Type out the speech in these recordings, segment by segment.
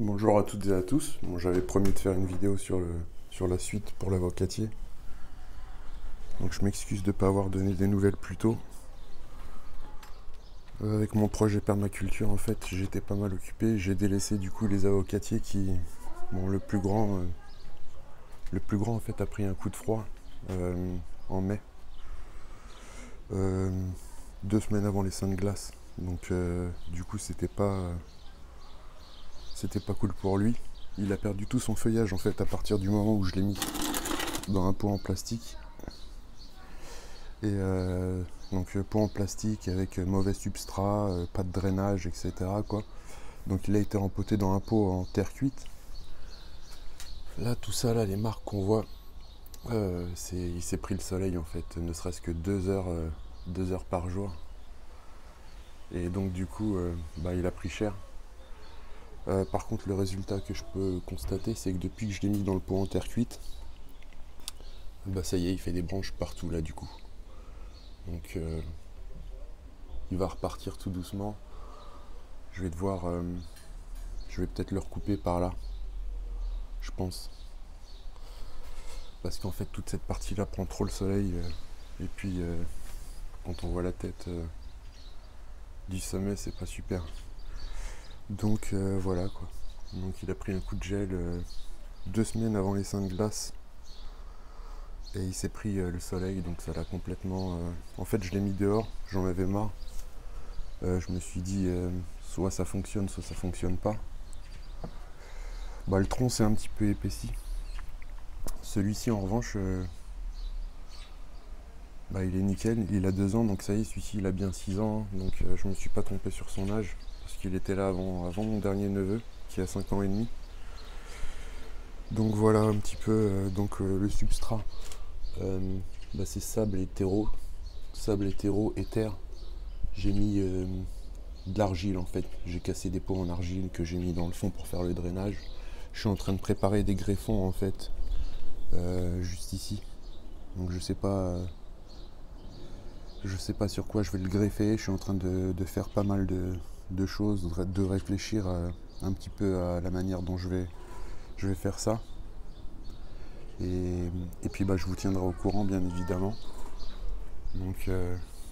Bonjour à toutes et à tous. Bon, j'avais promis de faire une vidéo sur la suite pour l'avocatier. Donc je m'excuse de ne pas avoir donné des nouvelles plus tôt. Avec mon projet permaculture, en fait, j'étais pas mal occupé. J'ai délaissé du coup les avocatiers qui... Bon, le plus grand en fait a pris un coup de froid en mai. 2 semaines avant les Saintes Glaces. Donc du coup c'était pas cool pour lui. Il a perdu tout son feuillage en fait à partir du moment où je l'ai mis dans un pot en plastique. Et donc pot en plastique avec mauvais substrat, pas de drainage, etc. quoi. Donc il a été rempoté dans un pot en terre cuite. Là, tout ça, là, les marques qu'on voit, il s'est pris le soleil en fait, ne serait-ce que 2 heures par jour. Et donc du coup, il a pris cher. Par contre, le résultat que je peux constater, c'est que depuis que je l'ai mis dans le pot en terre cuite, ça y est, il fait des branches partout là du coup. Donc il va repartir tout doucement. Je vais devoir, je vais peut-être le recouper par là, je pense. Parce qu'en fait, toute cette partie-là prend trop le soleil. Et puis, quand on voit la tête du sommet, c'est pas super. Donc voilà quoi. Donc il a pris un coup de gel 2 semaines avant les Saintes Glaces. Et il s'est pris le soleil, donc ça l'a complètement... En fait, je l'ai mis dehors, j'en avais marre. Je me suis dit, soit ça fonctionne, soit ça fonctionne pas. Le tronc s'est un petit peu épaissi. Celui-ci, en revanche, il est nickel. Il a 2 ans, donc ça y est, celui-ci, il a bien 6 ans. Donc je me suis pas trompé sur son âge, parce qu'il était là avant mon dernier neveu, qui a 5 ans et demi. Donc voilà un petit peu le substrat. C'est sable et terreau. Sable et terreau et terre. J'ai mis de l'argile en fait. J'ai cassé des pots en argile que j'ai mis dans le fond pour faire le drainage. Je suis en train de préparer des greffons en fait, juste ici. Donc je sais pas sur quoi je vais le greffer. Je suis en train de faire pas mal de choses, de réfléchir un petit peu à la manière dont je vais faire ça. Et puis je vous tiendrai au courant bien évidemment. Donc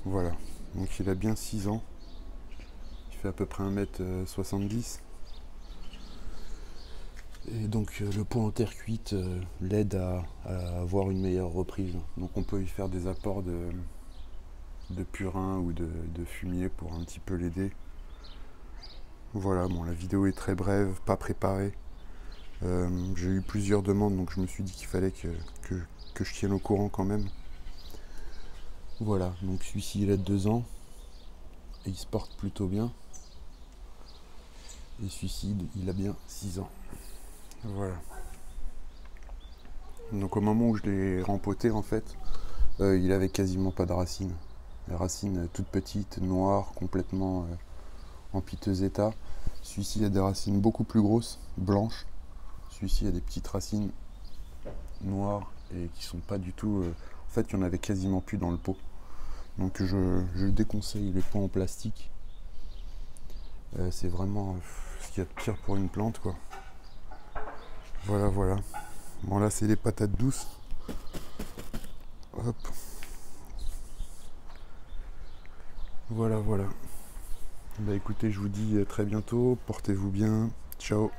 voilà. Donc il a bien 6 ans. Il fait à peu près 1m70. Et donc le pot en terre cuite l'aide à avoir une meilleure reprise. Donc on peut y faire des apports de purin ou de fumier pour un petit peu l'aider. Voilà, bon, la vidéo est très brève, pas préparée. J'ai eu plusieurs demandes, donc je me suis dit qu'il fallait que je tienne au courant quand même. Voilà, donc celui-ci il a 2 ans et il se porte plutôt bien. Et celui-ci il a bien 6 ans. Voilà. Donc au moment où je l'ai rempoté en fait, il avait quasiment pas de racines. Les racines toutes petites, noires, complètement en piteux état. Celui-ci a des racines beaucoup plus grosses, blanches. Celui-ci a des petites racines noires et qui sont pas du tout... En fait, il n'y en avait quasiment plus dans le pot. Donc je déconseille les pots en plastique. C'est vraiment ce qu'il y a de pire pour une plante quoi. Voilà, voilà. Bon là c'est les patates douces. Hop. Voilà, voilà. Écoutez, je vous dis à très bientôt. Portez-vous bien. Ciao.